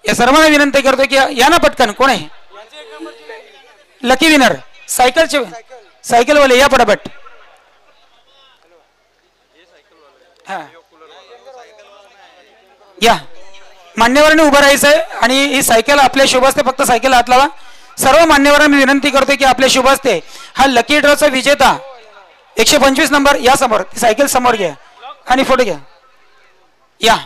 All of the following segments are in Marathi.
या सर्वांना विनंती करतो की या ना पटकन. कोण आहे लकी विनर? सायकलचे सायकलवाले या पटापट. हा या मान्यवरांनी उभं राहायचं आहे आणि ही सायकल आपल्या शुभ हस्ते फक्त सायकल हात लावा. सर्व मान्यवरांनी विनंती करतोय की आपल्या शुभ हस्ते हा लकी ड्रॉचा विजेता 125 नंबर या समोर सायकल समोर घ्या आणि फोटो घ्या. या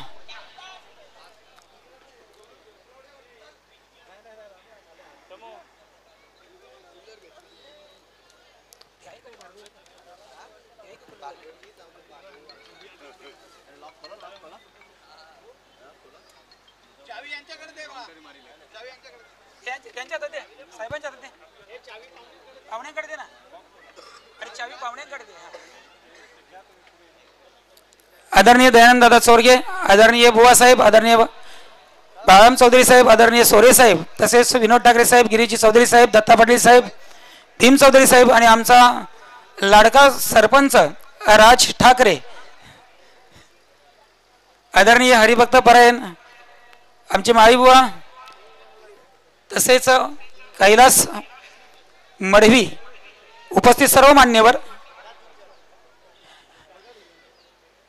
आदरणीय दयानंद दादा चोरगे, आदरणीय बुवा साहेब, आदरणीय बाळाराम चौधरी साहेब, आदरणीय सोरे साहेब, तसेच विनोद ठाकरे साहेब, गिरीजी चौधरी साहेब, दत्ता पाटील साहेब, भीम चौधरी साहेब आणि आमचा लाडका सरपंच राज ठाकरे, आदरणीय हरिभक्त परायण आमचे माळीबुवा, तसेच कैलास मडवी, उपस्थित सर्व मान्यवर.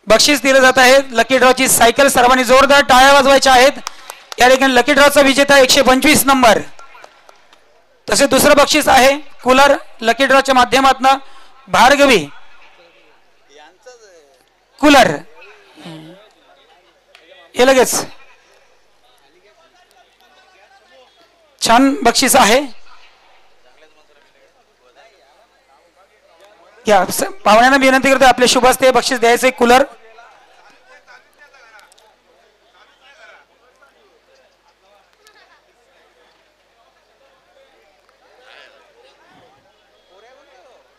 बक्षीस दिलं जात आहे. लकी ड्रॉची सायकल सर्वांनी जोरदार टाळ्या वाजवायच्या आहेत. या ठिकाणी लकी ड्रॉचा विजेता 125 नंबर. तसे दुसरं बक्षीस आहे कूलर लकी ड्रॉच्या माध्यमातून भार्गवी कूलर. हे लगेच छान बक्षीस आहे. घ्या पाहुण्यांना विनंती करतो आपल्या शुभ हस्ते बक्षीस द्यायचे कूलर.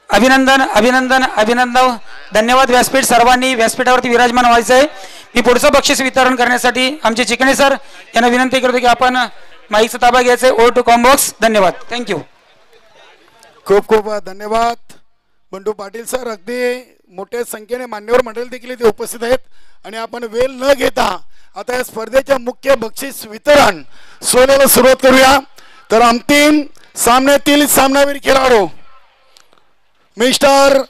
अभिनंदन अभिनंदन अभिनंदन. धन्यवाद व्यासपीठ. सर्वांनी व्यासपीठावरती विराजमान व्हायचं आहे. मी पुढचं बक्षीस वितरण करण्यासाठी आमचे चिकणे सर यांना विनंती करतो की आपण माईकचा ताबा घ्यायचा आहे. ओ टू कॉम्बॉक्स. धन्यवाद. थँक्यू. खूप खूप धन्यवाद बंडू पाटील सर. अगदी मोठ्या संख्येने मान्यवर मंडळी देखील इथे उपस्थित आहेत आणि आपण वेळ न घेता आता या स्पर्धेच्या मुख्य बक्षीस वितरण सोहळ्याला सुरुवात करूया. तर अंतिम सामन्यातील सामनावीर खेळाडू मिस्टर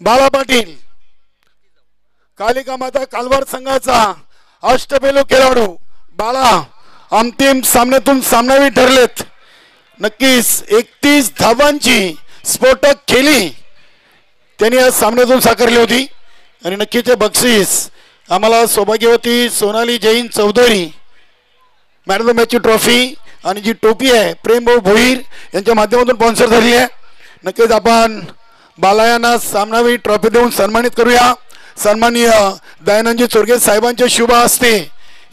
बाला पाटील, कालिका माता कालवार संघाचा अष्टपैलू खेळाडू बाला अंतिम सामन्यातून सामनावीर ठरलेत. नक्कीच 31 धावांची स्फोटक खेळी त्यांनी या सामन्यातून साकारली होती आणि नक्कीच बक्षीस आम्हाला सौभाग्यवती Sonali Jain Chaudhari man of the मॅचची ट्रॉफी आणि जी टोपी आहे प्रेमभाऊ भोईर यांच्या माध्यमातून स्पॉन्सर झाली आहे. नक्कीच आपण बालायांना सामनावीर ट्रॉफी देऊन सन्मानित करूया. सन्माननीय दयानंदजी चोरगे साहेबांच्या शुभ हस्ते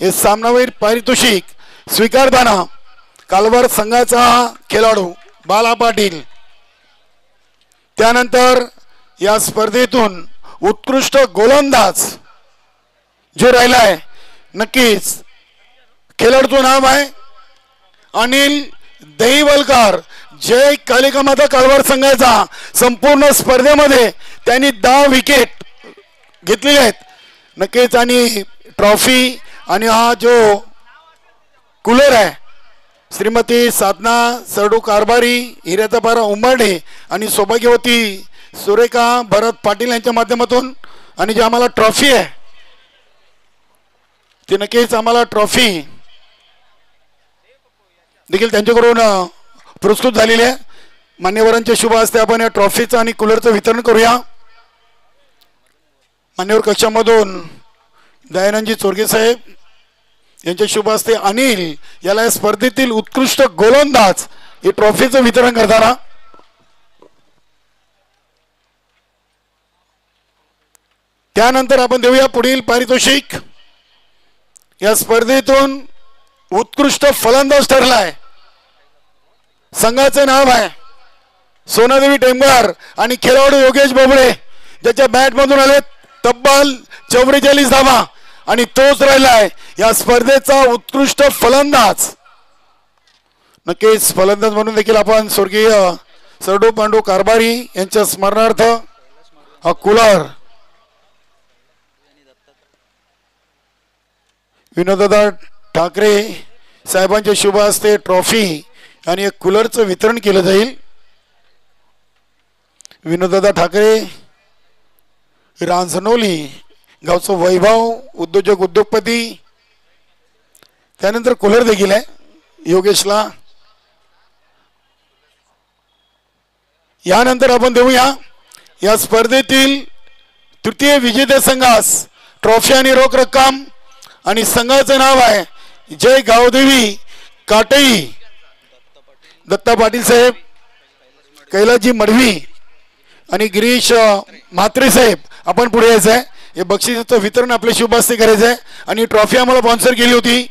हे सामनावीर पारितोषिक स्वीकारताना कालवार संघाचा खेळाडू बाला पाटील, त्यानंतर या स्पर्धेतून उत्कृष्ट गोलंदाज जो राहिलाय नक्कीच खेळाडूचं नाव आहे अनिल दहिवलकर. जय कालिका माता कालवार संघाचा संपूर्ण स्पर्धेमध्ये त्यांनी 10 विकेट घेतलेले आहेत. नक्कीच आणि ट्रॉफी आणि हा जो कूलर आहे श्रीमती साधना सरडू कारभारी, हिऱ्यातापारा उंबाडे आणि सौभाग्यवती सुरेखा भरत पाटील यांच्या माध्यमातून आणि जी आम्हाला ट्रॉफी आहे ती नक्कीच आम्हाला ट्रॉफी देखील त्यांच्याकडून पुरस्कृत झालेली आहे. मान्यवरांच्या शुभ हस्ते आपण या ट्रॉफीचं आणि कूलरचं वितरण करूया. मान्यवर कक्षामधून दयानंदजी चोरगे साहेब यांच्या शुभ हस्ते अनिल याला या स्पर्धेतील उत्कृष्ट गोलंदाज हे ट्रॉफीचं वितरण करताना त्यानंतर आपण देऊया पुढील पारितोषिक. या स्पर्धेतून उत्कृष्ट फलंदाज ठरलाय संघाचे नाव आहे सोनादेवी टेंबार आणि खेळाडू योगेश बोबडे ज्याच्या बॅट मधून आले तब्बल 44 धावा आणि तोच राहिलाय या स्पर्धेचा उत्कृष्ट फलंदाज. नक्कीच फलंदाज म्हणून देखील आपण स्वर्गीय सरडू पांडू कारभारी यांच्या स्मरणार्थ हा कूलर विनोददादा ठाकरे साहेबांच्या शुभ हस्ते ट्रॉफी आणि एक कूलरचं वितरण केलं जाईल. विनोददादा ठाकरे रांजणोली गावचं वैभव उद्योजक उद्योगपती. त्यानंतर कूलर देखील आहे योगेशला. यानंतर आपण देऊया या स्पर्धेतील तृतीय विजेते संघास ट्रॉफी आणि रोख रक्कम आणि संघाचं नाव आहे जय गावदेवी काटई. दत्ता पाटील साहेब, कैलासजी मडवी आणि गिरीश म्हात्रे साहेब आपण पुढे यायचं आहे. हे बक्षिसाचं वितरण आपल्या शुभ हस्ते करायचं आहे. आणि ट्रॉफी आम्हाला स्पॉन्सर केली होती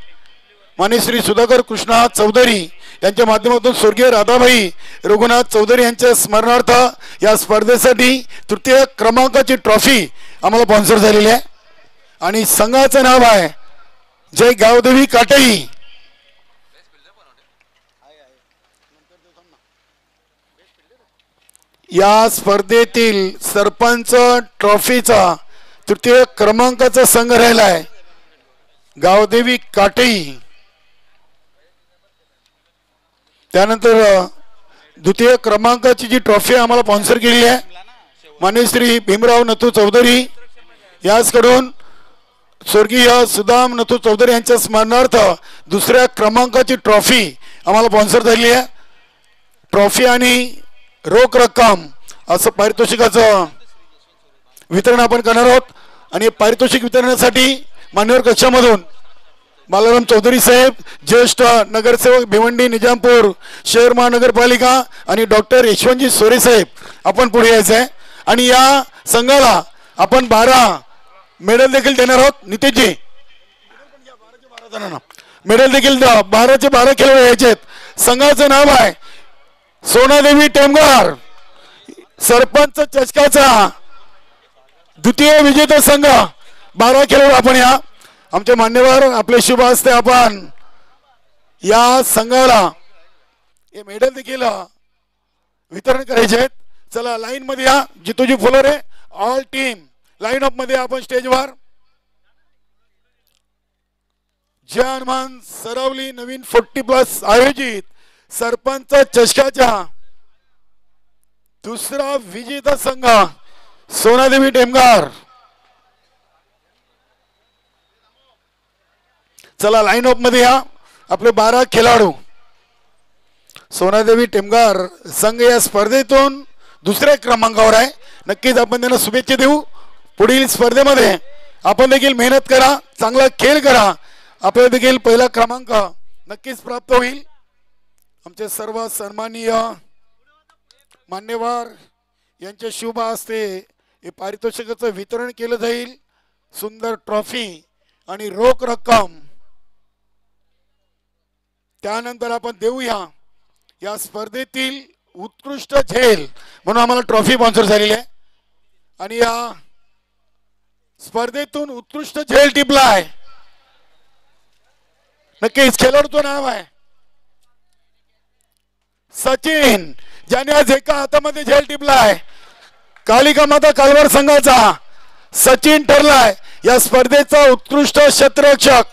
माननीय श्री सुधाकर कृष्णनाथ चौधरी यांच्या माध्यमातून स्वर्गीय राधाबाई रघुनाथ चौधरी यांच्या स्मरणार्थ या स्पर्धेसाठी तृतीय क्रमांकाची ट्रॉफी आम्हाला स्पॉन्सर झालेली आहे. आणि संघाचं नाव आहे जय गावदेवी काटई. या स्पर्धेतील सरपंच ट्रॉफीचा तृतीय क्रमांकाचा संघ राहिला आहे गावदेवी काटई. त्यानंतर द्वितीय क्रमांकाची जी ट्रॉफी आम्हाला स्पॉन्सर केली आहे माननीय श्री भीमराव नथू चौधरी याचकडून स्वर्गीय सुदाम नथू चौधरी यांच्या स्मरणार्थ दुसऱ्या क्रमांकाची ट्रॉफी आम्हाला स्पॉन्सर झाली आहे. ट्रॉफी आणि रोख रक्कम असं पारितोषिकाचं वितरण आपण करणार आहोत. आणि पारितोषिक वितरणासाठी मान्यवर कक्षामधून बालाराम चौधरी साहेब ज्येष्ठ नगरसेवक भिवंडी निजामपूर शहर महानगरपालिका आणि डॉक्टर यशवंतजी सोरे साहेब आपण पुढे यायचं आहे. आणि या संघाला आपण 12 मेडल देखील देणार आहोत. नितेशजी मेडल देखील 12चे 12 खेळाडू यायचे आहेत. संघाचं नाव आहे सोनादेवी टेमगार. सरपंच चषकाचा द्वितीय विजेता संघ 12 खेळाडू आपण या आमचे मान्यवर आपले शुभ हस्ते आपण या संघाला हे मेडल देखील वितरण करायचे आहेत. चला लाईन मध्ये या. जितूजी फुलोरे ऑल टीम लाईन अप मध्ये आपण स्टेजवर. जय हनुमान सरावली नवीन 40+ आयोजित सरपंच चषकाच्या दुसरा विजेता संघ सोनादेवी टेमगार. चला लाईन अप मध्ये या. आपले 12 खेळाडू सोनादेवी टेमगार संघ या स्पर्धेतून दुसऱ्या क्रमांकावर आहे. नक्कीच आपण त्यांना शुभेच्छा देऊ. पुढील स्पर्धेमध्ये आपण देखील मेहनत करा, चांगला खेळ करा. आपल्याला देखील पहिला क्रमांक नक्कीच प्राप्त होईल. आमचे सर्व सन्माननीय मान्यवर यांच्या शुभ हस्ते हे पारितोषिकाचं वितरण केलं जाईल. सुंदर ट्रॉफी आणि रोख रक्कम. त्यानंतर आपण देऊया या स्पर्धेतील उत्कृष्ट झेल म्हणून आम्हाला ट्रॉफी स्पॉन्सर झालेली आहे. आणि या स्पर्धेतून उत्कृष्ट झेल टिपलाय नक्कीच खेळाडूचं नाव आहे सचिन, ज्याने आज एका हातामध्ये झेल टिपलाय. कालिका माता कालवार संघाचा सचिन ठरलाय या स्पर्धेचा उत्कृष्ट क्षेत्ररक्षक.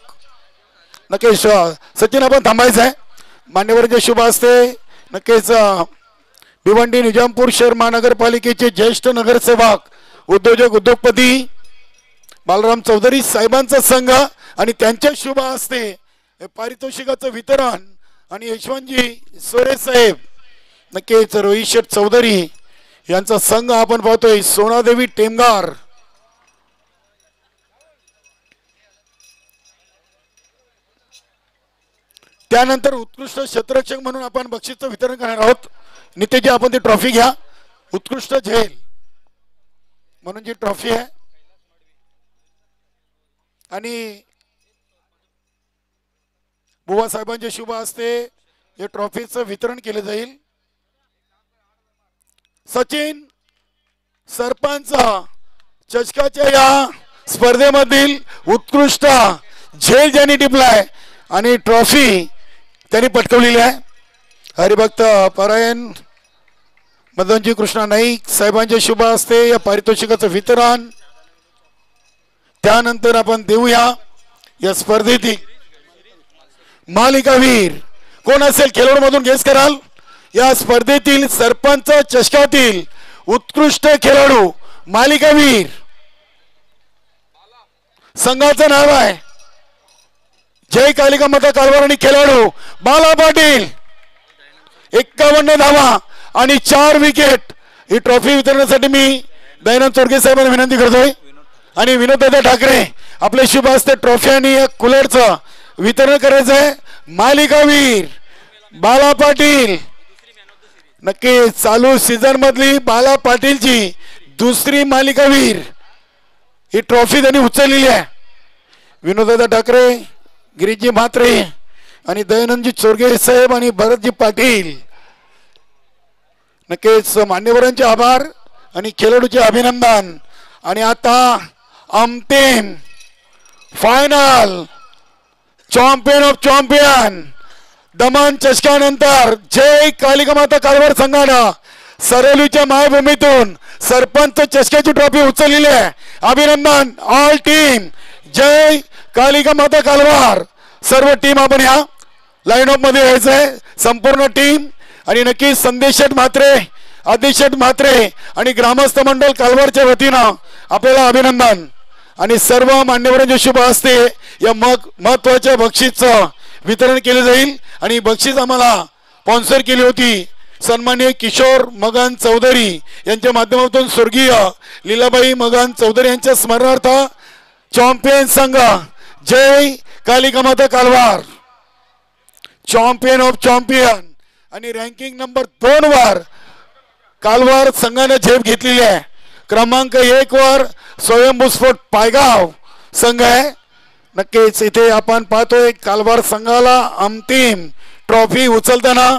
नक्कीच सचिन आपण थांबायचं आहे. मान्यवरांच्या शुभ हस्ते नक्कीच भिवंडी निजामपूर शहर महानगरपालिकेचे ज्येष्ठ नगरसेवक उद्योजक उद्योगपती बालाराम चौधरी साहेबांचा संघ आणि त्यांच्या शुभ हस्ते पारितोषिकाचं वितरण. आणि यशवंतजी सोरे साहेब नक्कीच रोहित शेठ चौधरी यांचा संघ आपण पाहतोय सोनादेवी टेमगार. त्यानंतर उत्कृष्ट क्षेत्ररक्षक म्हणून आपण बक्षीसचं वितरण करणार आहोत. नितेशजी आपण ती ट्रॉफी घ्या. उत्कृष्ट झेल म्हणून जी ट्रॉफी आहे आणि बुवा साहेबांच्या शुभ हस्ते या ट्रॉफीचं वितरण केलं जाईल. सचिन सरपंच चषकाच्या या स्पर्धेमधील उत्कृष्ट झेल ज्यांनी टिपलाय आणि ट्रॉफी त्यांनी पटकवलेली आहे. हरिभक्त परायण मदनजी कृष्णा नाईक साहेबांच्या शुभ हस्ते या पारितोषिकाचं वितरण. त्यानंतर आपण देऊया या स्पर्धेतील मालिकावीर कोण असेल खेळाडू मधून गेस कराल? या स्पर्धेतील सरपंच चषकातील उत्कृष्ट खेळाडू मालिकावीर संघाचं नाव आहे जय कालिका माता कालवार आणि खेळाडू बाला पाटील. 51 धावा आणि 4 विकेट. ही ट्रॉफी वितरणासाठी मी दयानंद चोरगे साहेबांना विनंती करतोय आणि विनोददादा ठाकरे आपले शुभ हस्ते ट्रॉफी आणि कूलरचं वितरण करायचं आहे. मालिकावीर बाला पाटील नक्की चालू सीझन मधली बाला पाटीलची दुसरी मालिकावीर ही ट्रॉफी त्यांनी उचललेली आहे. विनोददादा ठाकरे, गिरीजी म्हात्रे आणि दयानंदजी चोरगे साहेब आणि भरतजी पाटील नक्कीच मान्यवरांचे आभार आणि खेळाडूचे अभिनंदन. आणि आता अंतिम फायनल चॅम्पियन ऑफ चॅम्पियन दमन चषकानंतर जय कालिका माता कालवार संघानं सरोलीच्या मायभूमीतून सरपंच चषकाची ट्रॉफी उचललेली आहे. अभिनंदन ऑल टीम. जय कालिका माता कालवार. सर्व टीम आपण या लाईन ऑफ मध्ये यायचंय संपूर्ण टीम. आणि नक्की संदेश शेठ म्हात्रे, आदिश शेठ म्हात्रे आणि ग्रामस्थ मंडळ कालवारच्या वतीनं आपल्याला अभिनंदन. आणि सर्व मान्यवरांच्या शुभ हस्ते या महत्वाच्या बक्षीसचं वितरण केले जाईल. आणि बक्षीस आम्हाला स्पॉन्सर केली होती सन्माननीय किशोर मगन चौधरी यांच्या माध्यमातून स्वर्गीय लीलाबाई मगन चौधरी यांच्या स्मरणार्थ चॅम्पियन संघ जय कालिका माता कालवार चॅम्पियन ऑफ चॅम्पियन आणि रँकिंग नंबर 2 वर कालवार संघाने झेप घेतलेली आहे. क्रमांक 1 वर स्वयंभूस्फोट पायगाव संघ आहे. नक्कीच इथे आपण पाहतोय कालवार संघाला अंतिम ट्रॉफी उचलताना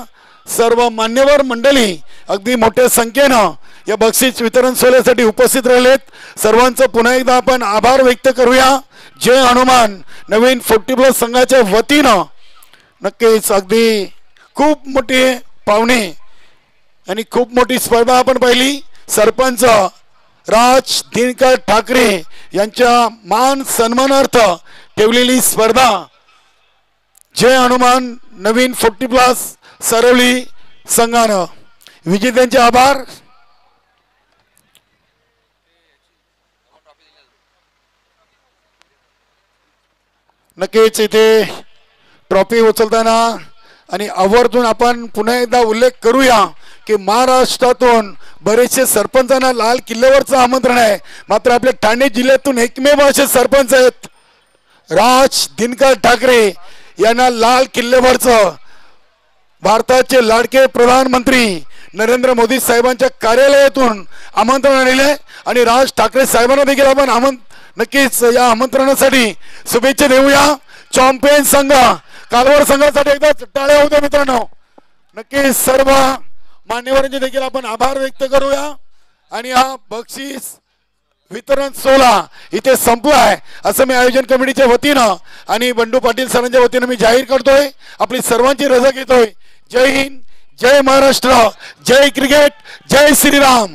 सर्व मान्यवर मंडळी अगदी मोठ्या संख्येनं या बक्षीस वितरण सोहळ्यासाठी उपस्थित राहिलेत. सर्वांचं पुन्हा एकदा आपण आभार व्यक्त करूया. जय हनुमान नवीन 40+ संघाच्या वतीनं नक्कीच अगदी खूप मोठे पाहुणे आणि खूप मोठी स्पर्धा आपण पाहिली. सरपंच राज दिनकर ठाकरे यांच्या मान सन्मानार्थ ठेवलेली स्पर्धा जय हनुमान नवीन 40+ सरोली संघानं. विजेत्यांचे आभार. नक्कीच इथे ट्रॉफी उचलताना आणि आवर्जून आपण पुन्हा एकदा उल्लेख करूया की महाराष्ट्रातून बरेचसे सरपंचांना लाल किल्ल्यावरचं आमंत्रण आहे. मात्र आपल्या ठाणे जिल्ह्यातून एकमेव असे सरपंच आहेत राज दिनकर ठाकरे यांना लाल किल्ल्यावरचं भारताचे लाडके प्रधानमंत्री नरेंद्र मोदी साहेबांच्या कार्यालयातून आमंत्रण आलेले. आणि राज ठाकरे साहेबांना देखील आपण नक्कीच या आमंत्रणासाठी शुभेच्छा देऊया. चॅम्पियन संघ कालवार संघासाठी एकदा टाळ्या होत्या मित्रांनो. नक्कीच सर्व मान्यवरांचे देखील आपण आभार व्यक्त करूया. आणि हा बक्षीस वितरण सोहळा इथे संपलाय असं मी आयोजन कमिटीच्या वतीनं आणि बंडू पाटील सरांच्या वतीनं मी जाहीर करतोय. आपली सर्वांची रजा घेतोय. जय हिंद, जय महाराष्ट्र, जय क्रिकेट, जय श्रीराम.